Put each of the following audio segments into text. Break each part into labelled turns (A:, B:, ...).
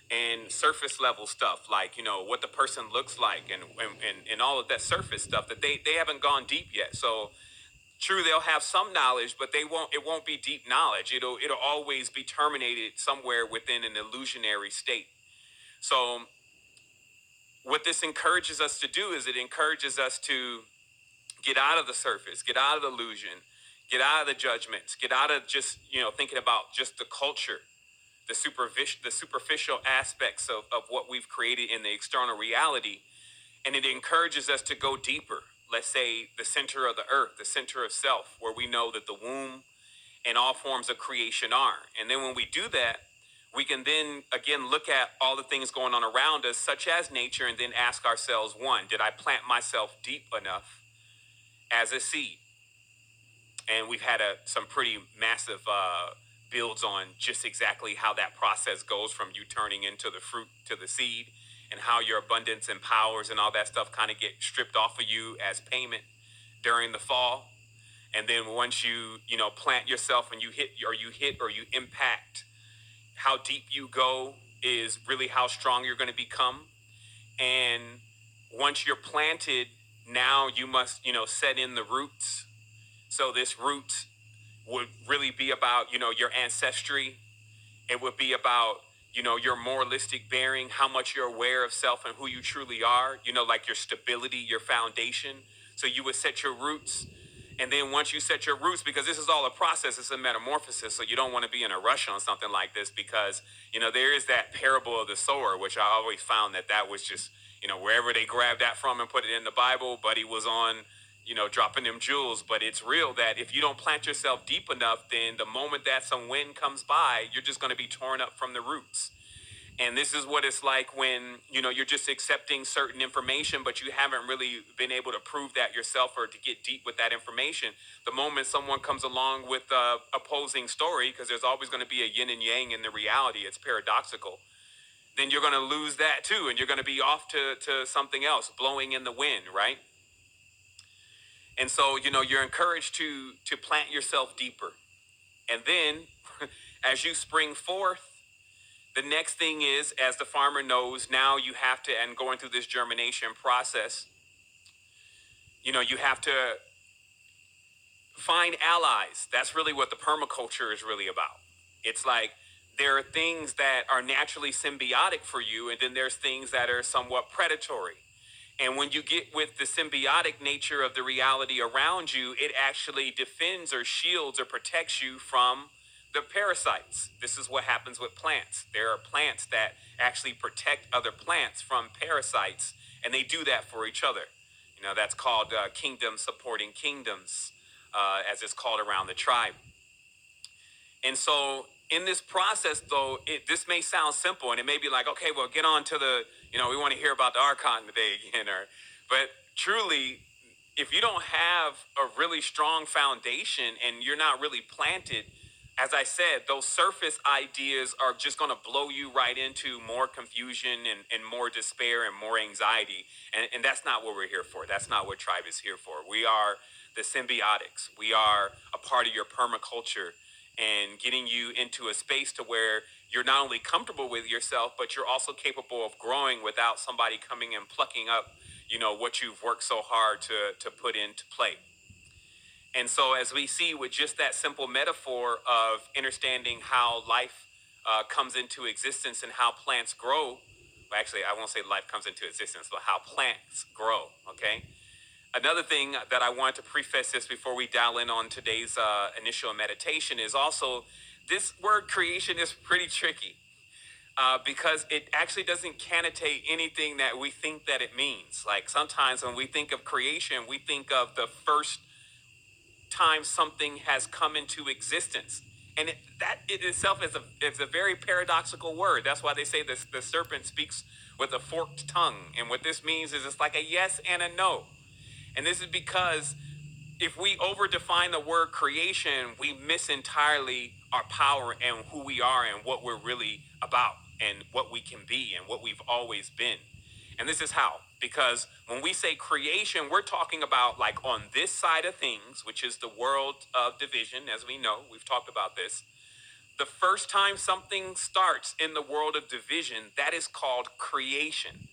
A: and surface level stuff, like, what the person looks like, and all of that surface stuff that they haven't gone deep yet. So true, they'll have some knowledge, but it won't be deep knowledge. It'll always be terminated somewhere within an illusionary state. So what this encourages us to do is it encourages us to get out of the surface, get out of the illusion, get out of the judgments, get out of just, thinking about just the culture, the superficial aspects of what we've created in the external reality. And it encourages us to go deeper. Let's say the center of the earth, the center of self, where we know that the womb and all forms of creation are. And then when we do that, we can then again look at all the things going on around us, such as nature, and then ask ourselves, one, did I plant myself deep enough as a seed? And we've had some pretty massive builds on just exactly how that process goes from you turning into the fruit to the seed, and how your abundance and powers and all that stuff kind of get stripped off of you as payment during the fall. And then once you plant yourself and you hit or you impact, how deep you go is really how strong you're going to become. And once you're planted, now you must, set in the roots. So this root would really be about, your ancestry. It would be about, your moralistic bearing, how much you're aware of self and who you truly are, like your stability, your foundation. So you would set your roots. And then once you set your roots, because this is all a process, it's a metamorphosis. So you don't want to be in a rush on something like this, because, there is that parable of the sower, which I always found that was just, wherever they grabbed that from and put it in the Bible, Buddy was on, dropping them jewels. But it's real that if you don't plant yourself deep enough, then the moment that some wind comes by, you're just going to be torn up from the roots. And this is what it's like when, you're just accepting certain information, but you haven't really been able to prove that yourself or to get deep with that information. The moment someone comes along with a opposing story, because there's always going to be a yin and yang in the reality, it's paradoxical, then you're going to lose that too. And you're going to be off to something else, blowing in the wind, right? And so, you're encouraged to plant yourself deeper. And then as you spring forth, the next thing is, as the farmer knows, now you have to, and going through this germination process, you have to find allies. That's really what the permaculture is really about. It's like there are things that are naturally symbiotic for you, and then there's things that are somewhat predatory. And when you get with the symbiotic nature of the reality around you, it actually defends or shields or protects you from the parasites. This is what happens with plants. There are plants that actually protect other plants from parasites, and they do that for each other. That's called kingdom supporting kingdoms, as it's called around the tribe. And so in this process, though, this may sound simple, and it may be like, okay, well, get on to the, we want to hear about the Archon today again. But truly, if you don't have a really strong foundation and you're not really planted, as I said, those surface ideas are just going to blow you right into more confusion and more despair and more anxiety. And that's not what we're here for. That's not what Tribe is here for. We are the symbiotics. We are a part of your permaculture, and getting you into a space to where you're not only comfortable with yourself, but you're also capable of growing without somebody coming and plucking up, what you've worked so hard to put into play. And so as we see with just that simple metaphor of understanding how life comes into existence and how plants grow, well, actually, I won't say life comes into existence, but how plants grow, okay? Another thing that I want to preface this before we dial in on today's initial meditation is also this word creation is pretty tricky because it actually doesn't connotate anything that we think that it means. Like sometimes when we think of creation, we think of the first time something has come into existence. And that in itself is a very paradoxical word. That's why they say this, the serpent speaks with a forked tongue. And what this means is it's like a yes and a no. And this is because if we overdefine the word creation, we miss entirely our power and who we are and what we're really about and what we can be and what we've always been. And this is how, because when we say creation, we're talking about like on this side of things, which is the world of division, as we know, we've talked about this. The first time something starts in the world of division, that is called creation.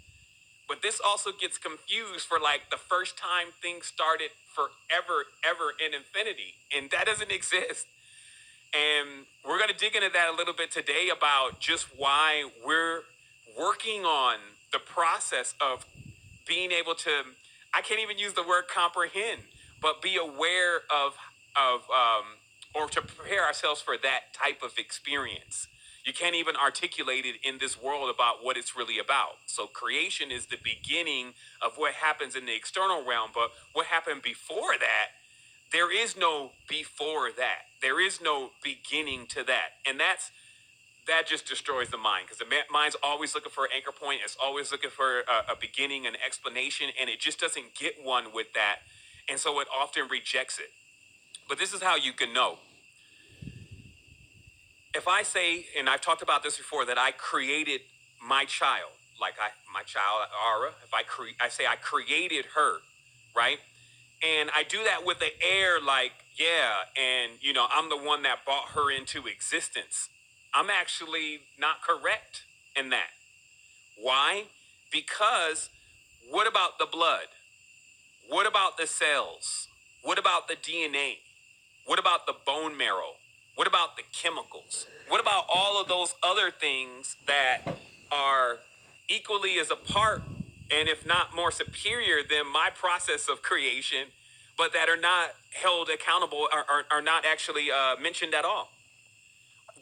A: But this also gets confused for like the first time things started forever, ever in infinity. And that doesn't exist. And we're going to dig into that a little bit today about just why we're working on the process of being able to, I can't even use the word comprehend, but be aware of or to prepare ourselves for that type of experience. You can't even articulate it in this world about what it's really about. So creation is the beginning of what happens in the external realm, but what happened before that, there is no before that. There is no beginning to that. And that just destroys the mind, because the mind's always looking for an anchor point. It's always looking for a beginning, an explanation, and it just doesn't get one with that. And so it often rejects it. But this is how you can know. If I say, and I've talked about this before, that I created my child, my child Ara, if I say I created her, right? And I do that with the air, like, yeah, and I'm the one that brought her into existence. I'm actually not correct in that. Why? Because what about the blood? What about the cells? What about the DNA? What about the bone marrow? What about the chemicals? What about all of those other things that are equally as a part, and if not more superior than my process of creation, but that are not held accountable, are not actually mentioned at all?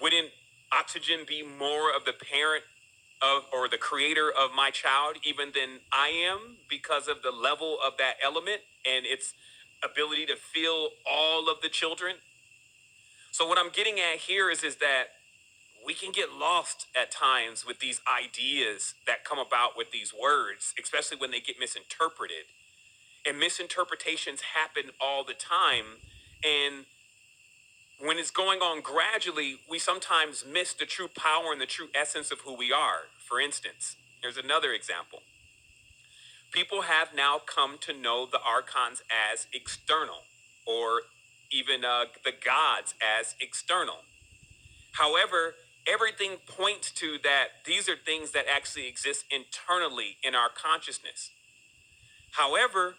A: Wouldn't oxygen be more of the parent of, or the creator of my child even than I am, because of the level of that element and its ability to fill all of the children? So what I'm getting at here is that we can get lost at times with these ideas that come about with these words, especially when they get misinterpreted. And misinterpretations happen all the time. And when it's going on gradually, we sometimes miss the true power and the true essence of who we are. For instance, here's another example. People have now come to know the archons as external, or even the gods as external. However, everything points to that these are things that actually exist internally in our consciousness. However,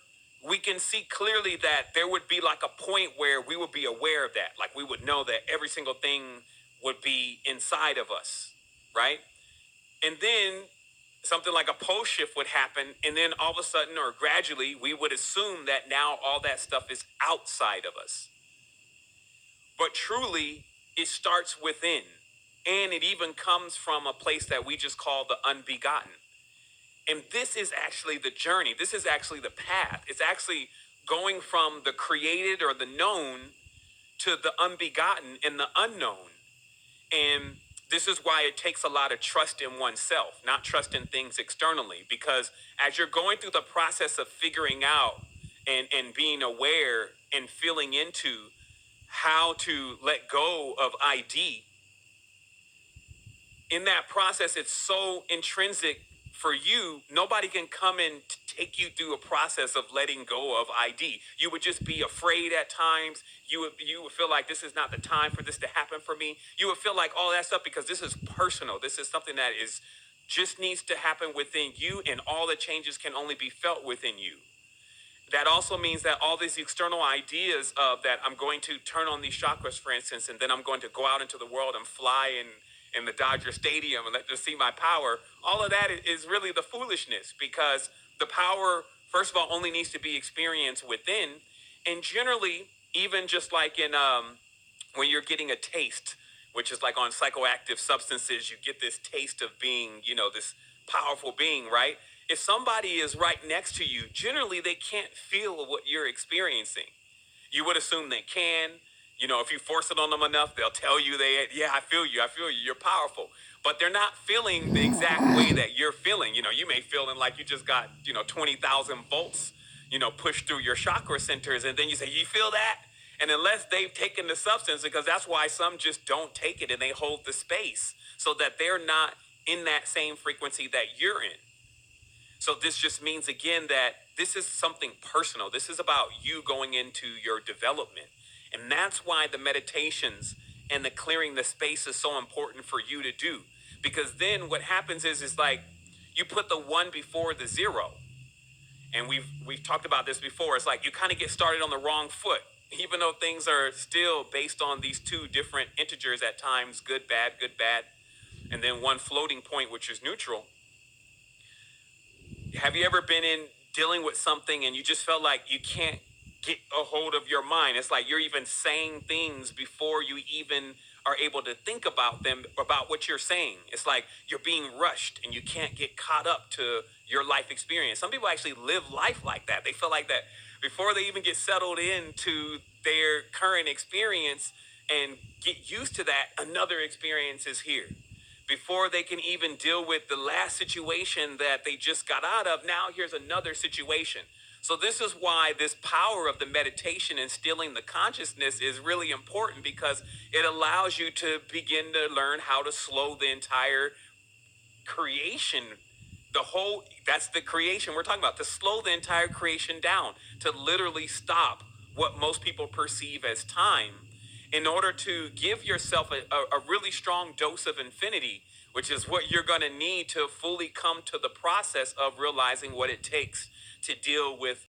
A: we can see clearly that there would be like a point where we would be aware of that. Like we would know that every single thing would be inside of us, right? And then something like a pole shift would happen. And then all of a sudden, or gradually, we would assume that now all that stuff is outside of us. But truly, it starts within. And it even comes from a place that we just call the unbegotten. And this is actually the journey. This is actually the path. It's actually going from the created or the known to the unbegotten and the unknown. And this is why it takes a lot of trust in oneself, not trust in things externally. Because as you're going through the process of figuring out and being aware and feeling into how to let go of ID, in that process, it's so intrinsic for you. Nobody can come and take you through a process of letting go of ID. You would just be afraid at times. You would feel like this is not the time for this to happen for me. You would feel like all that stuff, because this is personal. This is something that is just needs to happen within you, and all the changes can only be felt within you. That also means that all these external ideas of that I'm going to turn on these chakras, for instance, and then I'm going to go out into the world and fly in the Dodger Stadium and let them see my power. All of that is really the foolishness, because the power, first of all, only needs to be experienced within. And generally, even just like in when you're getting a taste, which is like on psychoactive substances, you get this taste of being, this powerful being, right? If somebody is right next to you, generally they can't feel what you're experiencing. You would assume they can. If you force it on them enough, they'll tell you yeah, I feel you, you're powerful. But they're not feeling the exact way that you're feeling. You may feeling like you just got, 20,000 volts, pushed through your chakra centers. And then you say, you feel that? And unless they've taken the substance, because that's why some just don't take it and they hold the space so that they're not in that same frequency that you're in. So this just means, again, that this is something personal. This is about you going into your development. And that's why the meditations and the clearing the space is so important for you to do. Because then what happens is like you put the one before the zero. And we've talked about this before. It's like you kind of get started on the wrong foot, even though things are still based on these two different integers at times, good, bad, and then one floating point, which is neutral. Have you ever been in dealing with something and you just felt like you can't get a hold of your mind? It's like you're even saying things before you even are able to think about them, about what you're saying. It's like you're being rushed and you can't get caught up to your life experience. Some people actually live life like that. They feel like that before they even get settled into their current experience and get used to that, another experience is here. Before they can even deal with the last situation that they just got out of, now here's another situation. So this is why this power of the meditation and stilling the consciousness is really important, because it allows you to begin to learn how to slow the entire creation, that's the creation we're talking about, to slow the entire creation down, to literally stop what most people perceive as time, in order to give yourself a really strong dose of infinity, which is what you're going to need to fully come to the process of realizing what it takes to deal with